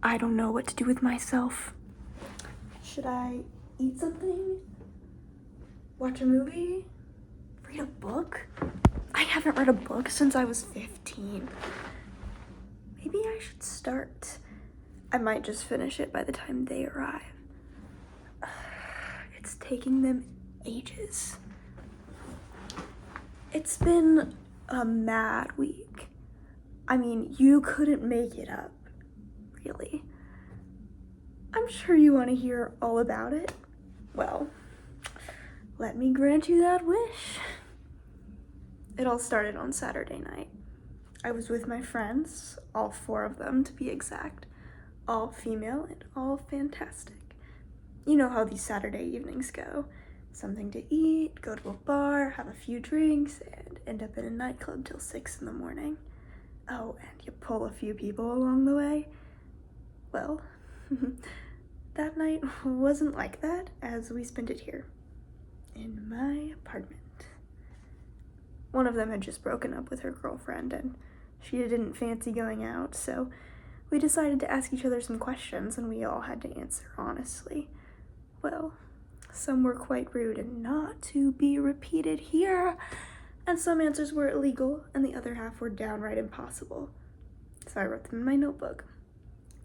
I don't know what to do with myself. Should I eat something? Watch a movie? Read a book? I haven't read a book since I was 15. Maybe I should start. I might just finish it by the time they arrive. It's taking them ages. It's been a mad week. I mean, you couldn't make it up, really. I'm sure you want to hear all about it. Well, let me grant you that wish. It all started on Saturday night. I was with my friends, all 4 of them to be exact, all female and all fantastic. You know how these Saturday evenings go. Something to eat, go to a bar, have a few drinks, and end up in a nightclub till 6 in the morning. Oh, and you pull a few people along the way. Well, that night wasn't like that, as we spent it here, in my apartment. One of them had just broken up with her girlfriend, and she didn't fancy going out, so we decided to ask each other some questions, and we all had to answer honestly. Well, some were quite rude and not to be repeated here, and some answers were illegal, and the other half were downright impossible. So I wrote them in my notebook,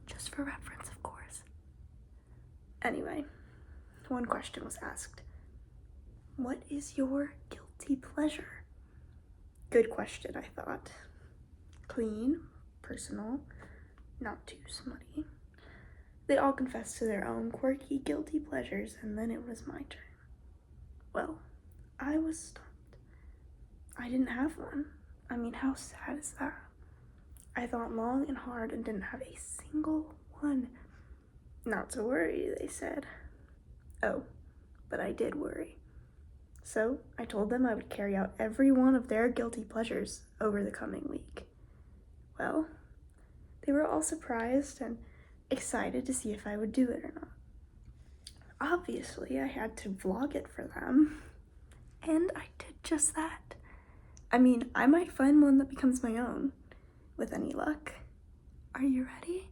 just for reference, of course. Anyway, one question was asked. What is your guilty pleasure? Good question, I thought. Clean, personal, not too smutty. They all confessed to their own quirky, guilty pleasures, and then it was my turn. Well, I was stumped. I didn't have one. I mean, how sad is that? I thought long and hard and didn't have a single one. Not to worry, they said. Oh, but I did worry. So I told them I would carry out every one of their guilty pleasures over the coming week. Well, they were all surprised and excited to see if I would do it or not. Obviously, I had to vlog it for them, and I did just that. I mean, I might find one that becomes my own, with any luck. Are you ready?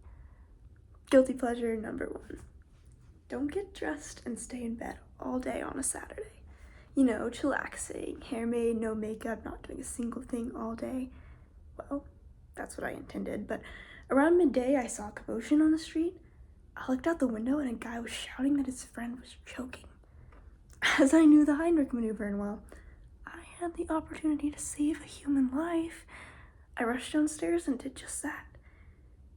Guilty pleasure number 1. Don't get dressed and stay in bed all day on a Saturday. You know, chillaxing, hair made, no makeup, not doing a single thing all day. Well, that's what I intended, but around midday I saw a commotion on the street. I looked out the window and a guy was shouting that his friend was choking. As I knew the Heinrich maneuver, and well, I had the opportunity to save a human life, I rushed downstairs and did just that.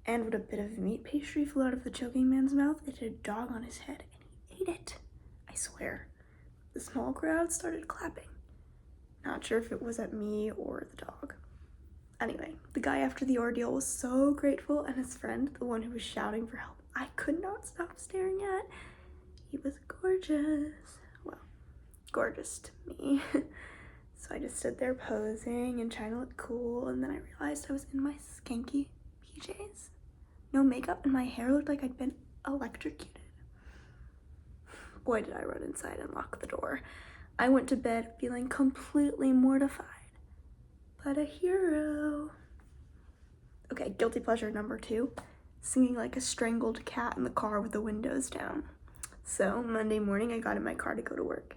And when a bit of meat pastry flew out of the choking man's mouth, it hit a dog on his head, and he ate it. I swear. The small crowd started clapping. Not sure if it was at me or the dog. Anyway, the guy after the ordeal was so grateful, and his friend, the one who was shouting for help, I could not stop staring at. He was gorgeous. Well, gorgeous to me. So I just stood there posing and trying to look cool, and then I realized I was in my skanky PJs. No makeup, and my hair looked like I'd been electrocuted. Boy, did I run inside and lock the door. I went to bed feeling completely mortified, but a hero. Okay, guilty pleasure number 2, singing like a strangled cat in the car with the windows down. So Monday morning, I got in my car to go to work.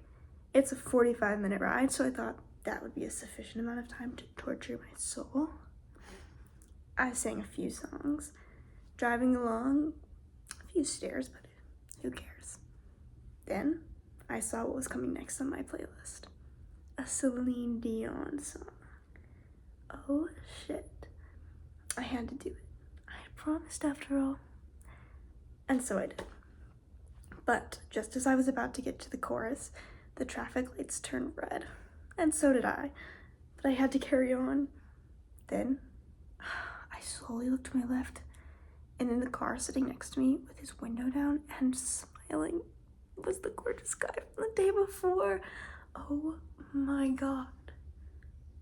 It's a 45-minute ride, so I thought that would be a sufficient amount of time to torture my soul. I sang a few songs, driving along a few stairs, but who cares? Then I saw what was coming next on my playlist. A Celine Dion song. Oh shit. I had to do it. I had promised after all. And so I did. But just as I was about to get to the chorus, the traffic lights turned red. And so did I. But I had to carry on. Then I slowly looked to my left, and in the car sitting next to me with his window down and smiling was the gorgeous guy from the day before. Oh my god.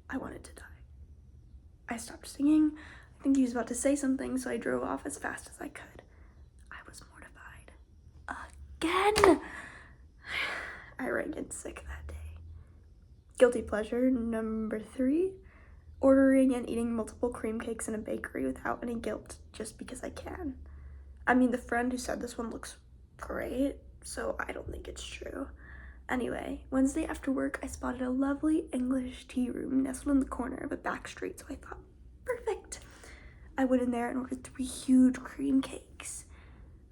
I wanted to die. I stopped singing. I think he was about to say something, so I drove off as fast as I could. I was mortified. Again! I rented sick that day. Guilty pleasure number 3, ordering and eating multiple cream cakes in a bakery without any guilt, just because I can. I mean, the friend who said this one looks great, so I don't think it's true. Anyway, Wednesday after work, I spotted a lovely English tea room nestled in the corner of a back street, so I thought, perfect. I went in there and ordered 3 huge cream cakes.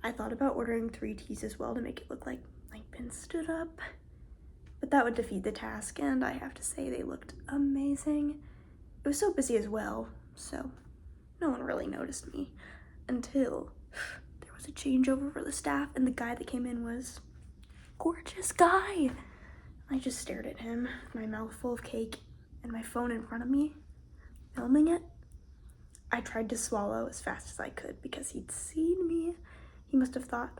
I thought about ordering 3 teas as well to make it look like my pin stood up, but that would defeat the task, and I have to say they looked amazing. It was so busy as well, so no one really noticed me until there was a changeover for the staff, and the guy that came in was a gorgeous guy. I just stared at him, my mouth full of cake and my phone in front of me, filming it. I tried to swallow as fast as I could because he'd seen me. He must have thought,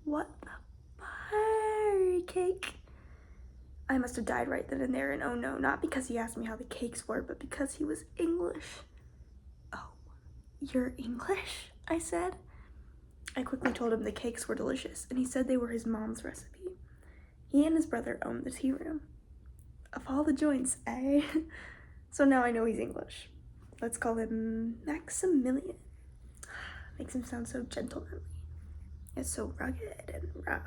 what the fire cake? I must have died right then and there, and oh no, not because he asked me how the cakes were, but because he was English. Oh, you're English? I said. I quickly told him the cakes were delicious, and he said they were his mom's recipe. He and his brother owned the tea room. Of all the joints, eh? So now I know he's English. Let's call him Maximilian. Makes him sound so gentlemanly. It's so rugged and rough.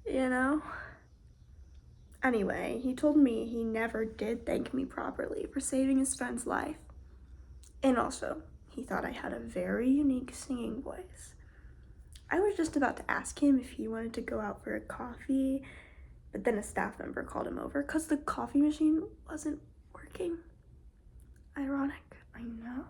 You know? Anyway, he told me he never did thank me properly for saving his friend's life. And also, he thought I had a very unique singing voice. I was just about to ask him if he wanted to go out for a coffee, but then a staff member called him over because the coffee machine wasn't working. Ironic, I know.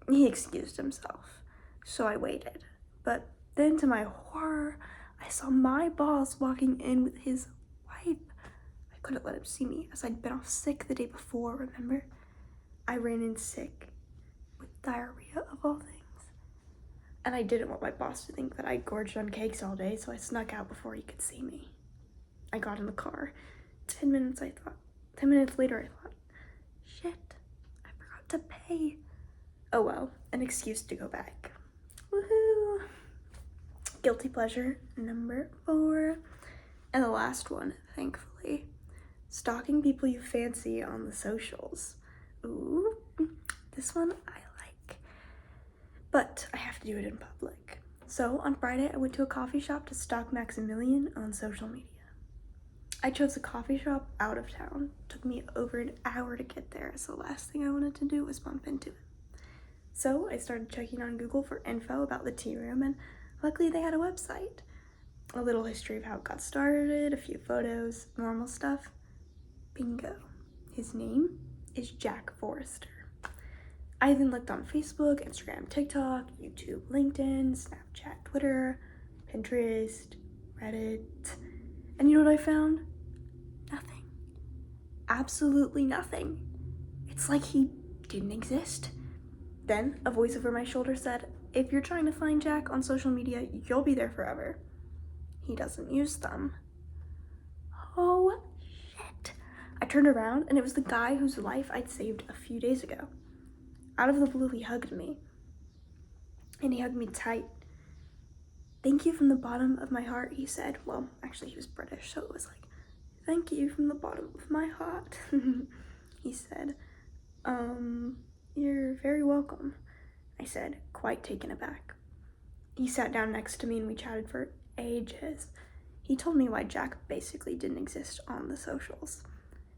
He excused himself, so I waited. But then, to my horror, I saw my boss walking in with his wife. I couldn't let him see me, as I'd been off sick the day before, remember? I ran in sick, with diarrhea of all things. And I didn't want my boss to think that I gorged on cakes all day, so I snuck out before he could see me. I got in the car. 10 minutes later, I thought, shit, I forgot to pay. Oh well, an excuse to go back. Woohoo! Guilty pleasure number 4. And the last one, thankfully. Stalking people you fancy on the socials. Ooh, this one I like. But I have to do it in public. So on Friday, I went to a coffee shop to stalk Maximilian on social media. I chose a coffee shop out of town. It took me over an hour to get there, so the last thing I wanted to do was bump into him. So I started checking on Google for info about the tea room, and luckily they had a website. A little history of how it got started, a few photos, normal stuff. Bingo. His name is Jack Forrester. I then looked on Facebook, Instagram, TikTok, YouTube, LinkedIn, Snapchat, Twitter, Pinterest, Reddit, and you know what I found? Nothing. Absolutely nothing. It's like he didn't exist. Then a voice over my shoulder said, if you're trying to find Jack on social media, you'll be there forever. He doesn't use them. Oh, shit. I turned around and it was the guy whose life I'd saved a few days ago. Out of the blue, he hugged me. And he hugged me tight. Thank you from the bottom of my heart, he said. Well, actually, he was British, so it was like, thank you from the bottom of my heart, he said. You're very welcome, I said, quite taken aback. He sat down next to me and we chatted for ages. He told me why Jack basically didn't exist on the socials.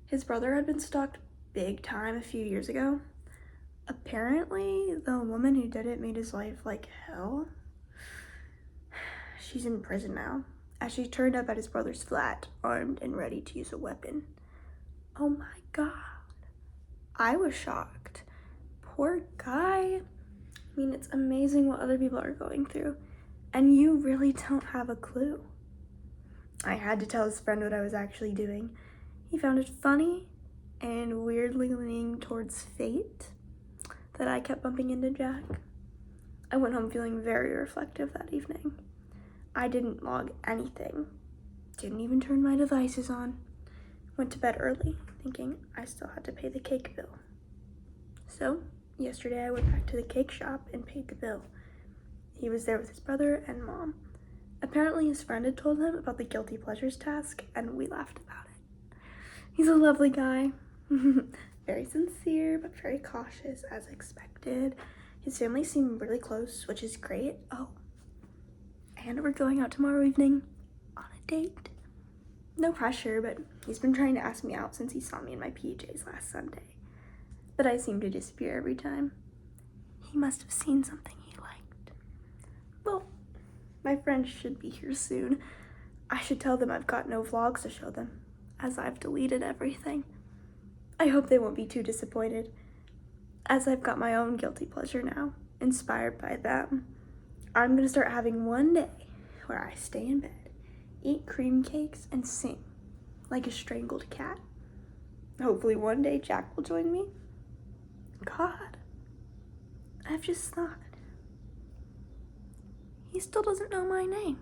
His brother had been stalked big time a few years ago. Apparently, the woman who did it made his life like hell. She's in prison now, as she turned up at his brother's flat, armed and ready to use a weapon. Oh my god. I was shocked. Poor guy. I mean, it's amazing what other people are going through, and you really don't have a clue. I had to tell his friend what I was actually doing. He found it funny and weirdly leaning towards fate that I kept bumping into Jack. I went home feeling very reflective that evening. I didn't log anything, didn't even turn my devices on. Went to bed early, thinking I still had to pay the cake bill. So, yesterday I went back to the cake shop and paid the bill. He was there with his brother and mom. Apparently his friend had told him about the guilty pleasures task, and we laughed about it. He's a lovely guy. very sincere, but very cautious, as expected. His family seem really close, which is great. Oh, and we're going out tomorrow evening on a date. No pressure, but he's been trying to ask me out since he saw me in my PJs last Sunday. But I seem to disappear every time. He must have seen something he liked. Well, my friends should be here soon. I should tell them I've got no vlogs to show them, as I've deleted everything. I hope they won't be too disappointed, as I've got my own guilty pleasure now, inspired by them. I'm gonna start having one day where I stay in bed, eat cream cakes, and sing like a strangled cat. Hopefully one day Jack will join me. God, I've just thought, he still doesn't know my name.